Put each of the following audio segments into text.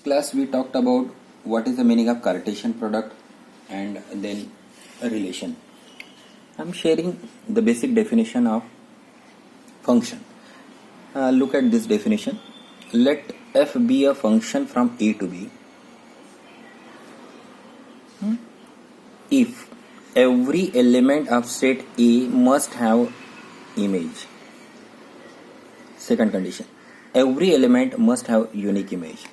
Class we talked about what is the meaning of Cartesian product and then a relation. I'm sharing the basic definition of function. Look at this definition. Let f be a function from a to b if every element of set A must have image. Second condition, every element must have unique image.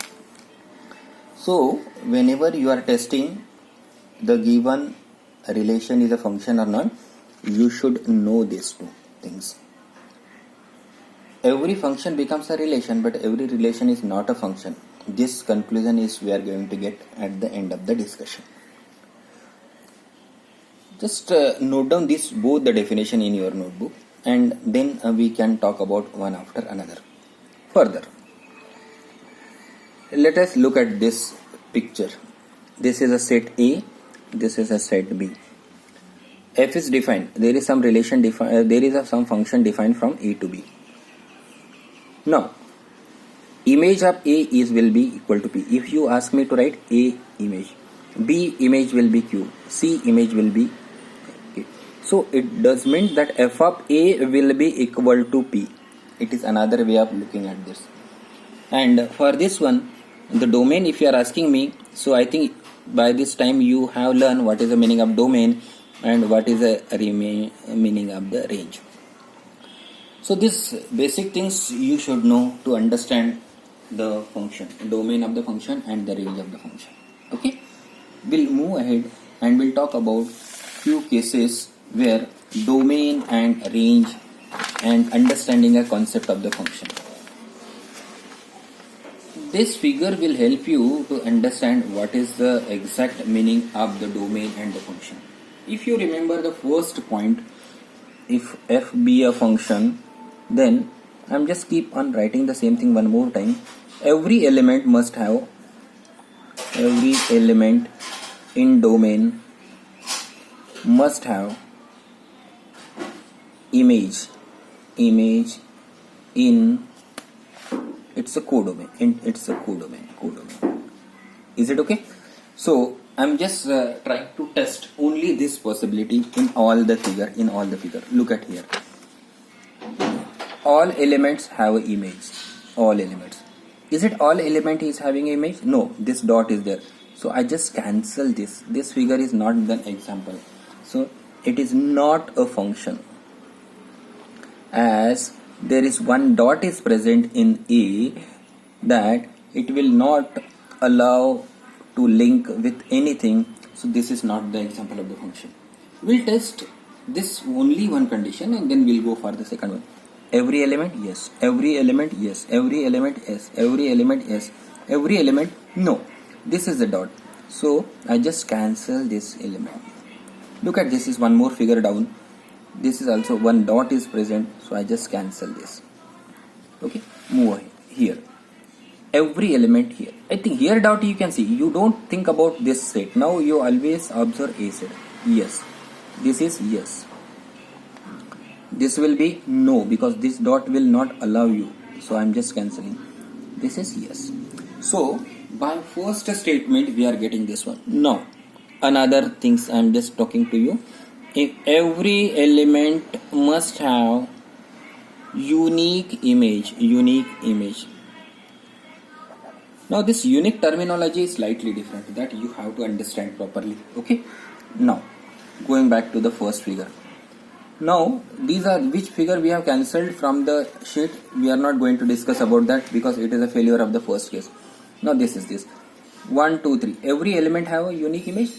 So whenever you are testing the given relation is a function or not, you should know these two things. Every function becomes a relation, but every relation is not a function. This conclusion is we are going to get at the end of the discussion. Just note down this both the definition in your notebook, and then we can talk about one after another. Further, let us look at this picture. This is a set A, this is a set B. F is defined. There is some relation defined. There is some function defined from A to B. Now, image of A will be equal to P. If you ask me to write A image, B image will be Q, C image will be K. So it does mean that f of A will be equal to P. It is another way of looking at this. And for this one, the domain, if you are asking me, so I think by this time you have learned what is the meaning of domain and what is the meaning of the range. So these basic things you should know to understand the function, domain of the function and the range of the function. Okay, we'll move ahead and we'll talk about few cases where domain and range and understanding a concept of the function. This figure will help you to understand what is the exact meaning of the domain and the function. If you remember the first point, if f be a function, then I'm just keep on writing the same thing one more time. Every element must have, every element in domain must have image in it's a codomain. It's a codomain. Is it okay? So I'm just trying to test only this possibility in all the figure. Look at here. All elements have an image. All elements. Is it all element is having image? No, this dot is there. So I just cancel this. This figure is not an example. So it is not a function. As there is one dot is present in A, that it will not allow to link with anything. So this is not the example of the function. We'll test this only one condition and then we'll go for the second one. Every element, yes. Every element, yes. Every element, yes. Every element, yes. Every element, no. This is the dot. So I just cancel this element. Look at this is one more figure down. This is also one dot is present. So I just cancel this. Okay. Move ahead. Here. Every element here. I think here dot you can see. You don't think about this set. Now you always observe A set. Yes. This is yes. This will be no because this dot will not allow you. So I am just cancelling. This is yes. So by first statement we are getting this one. Now another things I am just talking to you. If every element must have unique image. Now this unique terminology is slightly different that you have to understand properly. Okay. Now going back to the first figure. Now these are which figure we have cancelled from the sheet. We are not going to discuss about that because it is a failure of the first case. Now this is this 1, 2, 3. Every element have a unique image.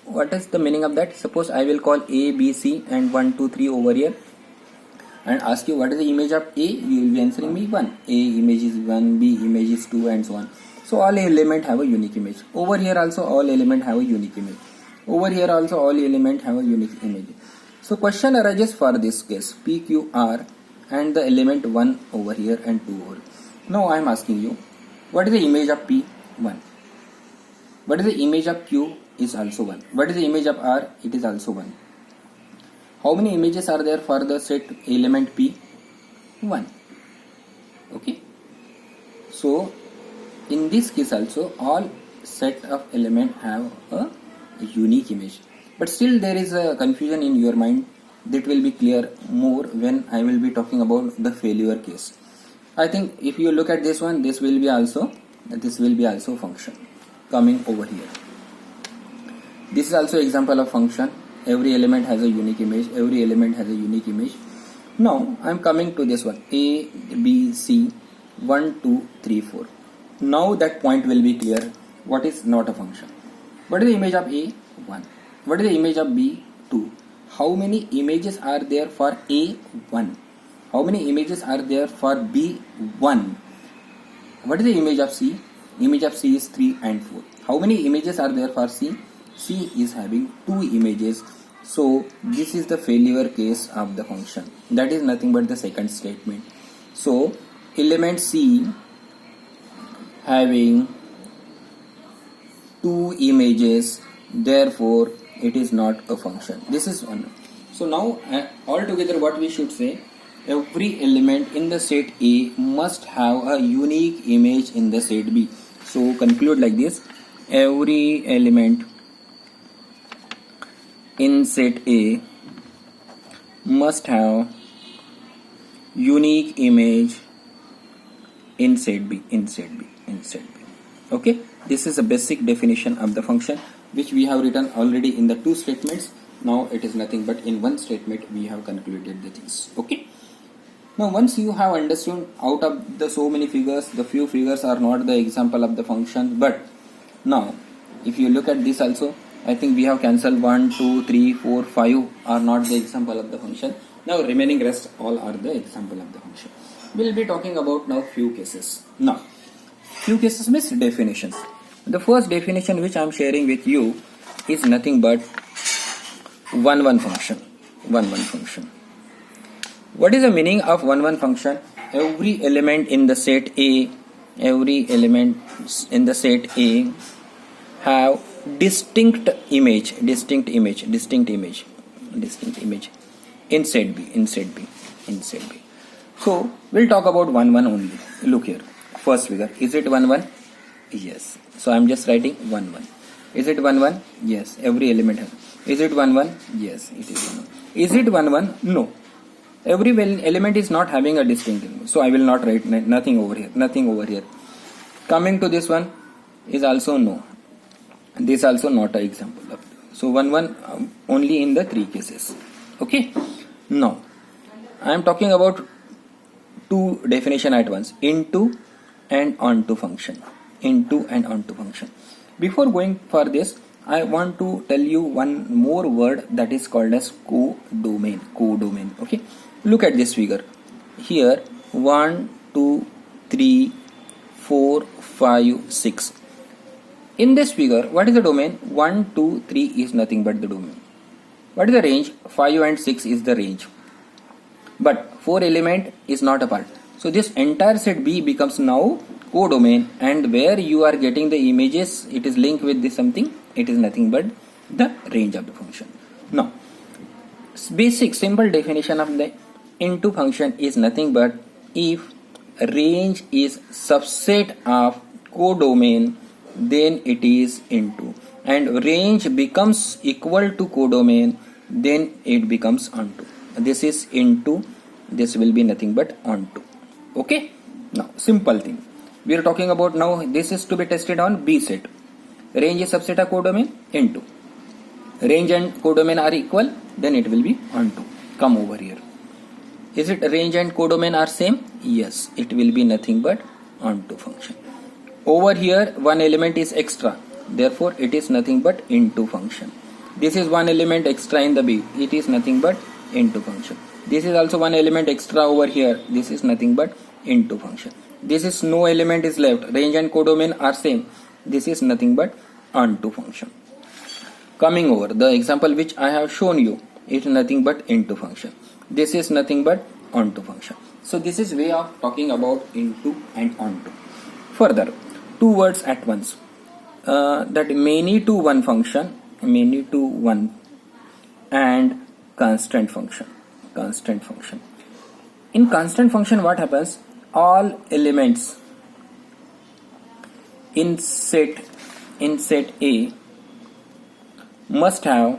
What is the meaning of that? Suppose I will call A, B, C and 1, 2, 3 over here and ask you what is the image of A. You will be answering me 1. A image is 1, B image is 2 and so on. So all element have a unique image. Over here also all element have a unique image. Over here also all element have a unique image. So question arises for this case P, Q, R and the element 1 over here and 2 over here. Now I am asking you what is the image of P? 1. What is the image of Q? Is also 1. What is the image of R? It is also 1. How many images are there for the set element P? 1. Okay. So in this case also all set of element have a unique image, but still there is a confusion in your mind. That will be clear more when I will be talking about the failure case. I think if you look at this one, this will be also function coming over here. This is also example of function. Every element has a unique image. Every element has a unique image. Now I am coming to this one, A, B, C, 1, 2, 3, 4. Now that point will be clear. What is not a function? What is the image of A? 1. What is the image of B? 2. How many images are there for A? 1. How many images are there for B? 1. What is the image of C? Image of C is 3 and 4. How many images are there for C? C is having 2 images. So this is the failure case of the function. That is nothing but the second statement. So element C having 2 images, therefore it is not a function. This is one. So now altogether what we should say, every element in the set A must have a unique image in the set B. So conclude like this: every element in set A must have unique image in set B. Okay, this is a basic definition of the function which we have written already in the 2 statements. Now it is nothing but in 1 statement we have concluded the things. Okay. Now once you have understood, out of the so many figures, the few figures are not the example of the function, but now if you look at this also, I think we have cancelled 1, 2, 3, 4, 5 are not the example of the function. Now remaining rest all are the example of the function. We will be talking about now few cases. Now few cases means definitions. The first definition which I am sharing with you is nothing but 1 function. 1 function. What is the meaning of 1 function? Every element in the set A, have distinct image in set B. So we'll talk about 1 only. Look here, first figure. Is it 1? Yes. So I'm just writing 1. Is it 1? Yes. Every element has. Is it 1? Yes, it is 1. Is it 1? No. Every element is not having a distinct image. So I will not write nothing over here. Coming to this one is also no. This also not an example of. So 1 only in the 3 cases. Okay. Now I am talking about 2 definition at once: into and onto function. Before going for this, I want to tell you one more word that is called as codomain. Okay. Look at this figure. Here 1, 2, 3, 4, 5, 6. In this figure, what is the domain? 1, 2, 3 is nothing but the domain. What is the range? 5 and 6 is the range. But 4 element is not a part. So this entire set B becomes now codomain, and where you are getting the images, it is linked with this something. It is nothing but the range of the function. Now, basic simple definition of the into function is nothing but if range is subset of codomain, then it is into, and range becomes equal to codomain, then it becomes onto. This is into, this will be nothing but onto. Okay. Now simple thing we are talking about now, this is to be tested on B set. Range is subset of codomain, into. Range and codomain are equal, then it will be onto. Come over here. Is it range and codomain are same? Yes, it will be nothing but onto function. Over here 1 element is extra, therefore it is nothing but into function. This is 1 element extra in the B, it is nothing but into function. This is also 1 element extra over here, this is nothing but into function. This is no element is left, range and codomain are same, this is nothing but onto function. Coming over the example which I have shown you, it is nothing but into function. This is nothing but onto function. So this is way of talking about into and onto. Further, 2 words at once. That many to one function, and constant function. In constant function, what happens? All elements in set A must have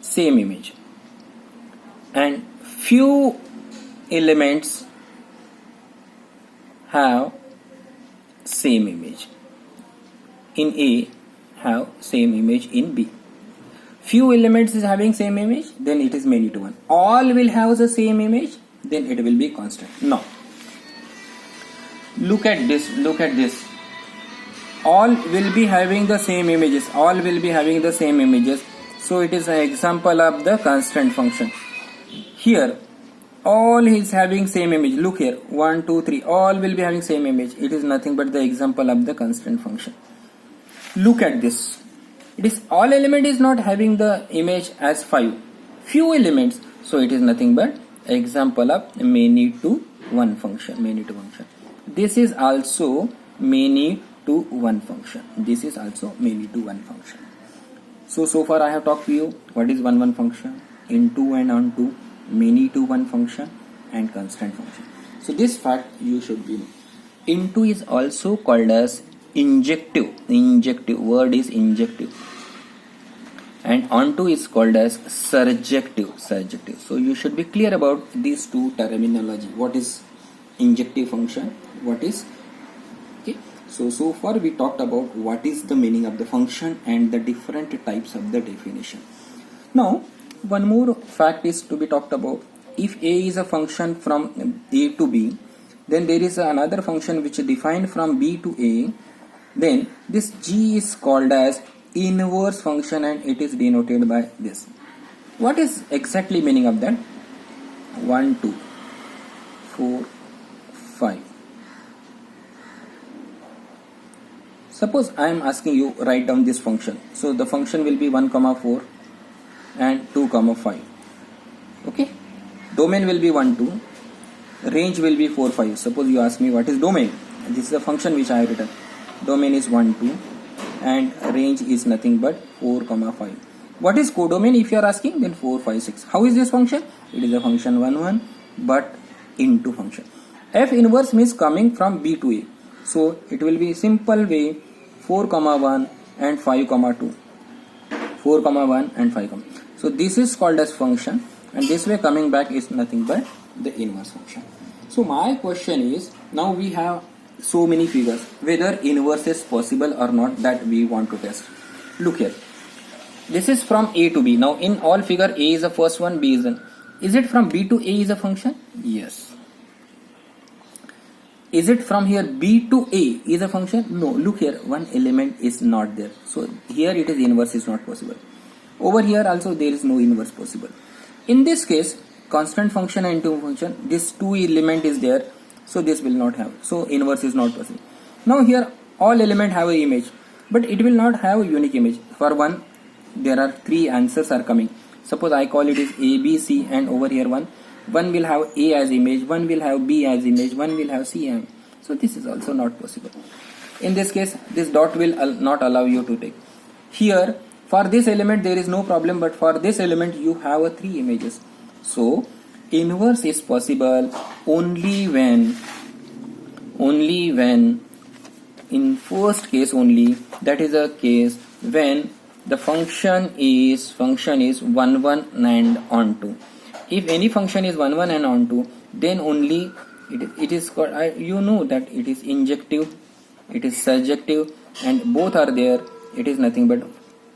same image, and few elements have same image in A, have same image in B. Few elements is having same image, then it is many to one. All will have the same image, then it will be constant. Now look at this. All will be having the same images. So it is an example of the constant function. Here all is having same image. Look here, 1 2 3, all will be having same image. It is nothing but the example of the constant function. Look at this. It is all element is not having the image as 5. Few elements, so it is nothing but example of many to one function. This is also many to one function. So far I have talked to you what is one function, into and onto, many to one function, and constant function. So this fact you should be know. Into is also called as injective. Word is injective. And onto is called as surjective. So you should be clear about these two terminology. What is injective function? What is okay? So far we talked about what is the meaning of the function and the different types of the definition. Now one more fact is to be talked about. If A is a function from A to B, then there is another function which is defined from B to A. Then this G is called as inverse function, and it is denoted by this. What is exactly meaning of that? 1 2 4 5. Suppose I am asking you write down this function. So the function will be 1 4 and 2 5. Okay, domain will be 1 2, range will be 4 5. Suppose you ask me what is domain. This is a function which I have written. Domain is 1 2 and range is nothing but 4 5. What is codomain if you are asking? Then 4 5 6. How is this function? It is a function 1 1 but into function. F inverse means coming from B to A. So it will be simple way 4 1 and 5 2. 4 1 and 5 So this is called as function, and this way coming back is nothing but the inverse function. So my question is, now we have so many figures, whether inverse is possible or not, that we want to test. Look here, this is from A to B. Now in all figure, A is the first one, B is an. Is it from B to A is a function? Yes. Is it from here B to A is a function? No. Look here, one element is not there. So here it is inverse is not possible. Over here also there is no inverse possible. In this case, constant function and into function, this two element is there. So this will not have. So inverse is not possible. Now here all element have a image, but it will not have a unique image. For one, there are three answers are coming. Suppose I call it is A, B, C, and over here one will have A as image, one will have B as image, one will have C as. So this is also not possible. In this case, this dot will not allow you to take. Here for this element there is no problem, but for this element you have a three images. So inverse is possible only when in first case only, that is a case when the function is 1 1 and onto. If any function is 1 1 and onto, then only it is called, you know that it is injective, it is surjective, and both are there. It is nothing but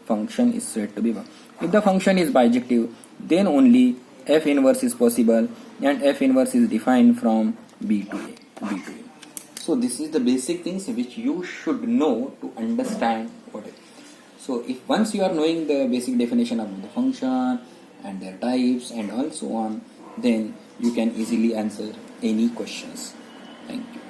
function is said to be 1. If the function is bijective, then only F inverse is possible, and F inverse is defined from B to A. So this is the basic things which you should know to understand what it is. So if once you are knowing the basic definition of the function and their types and also on, then you can easily answer any questions. Thank you.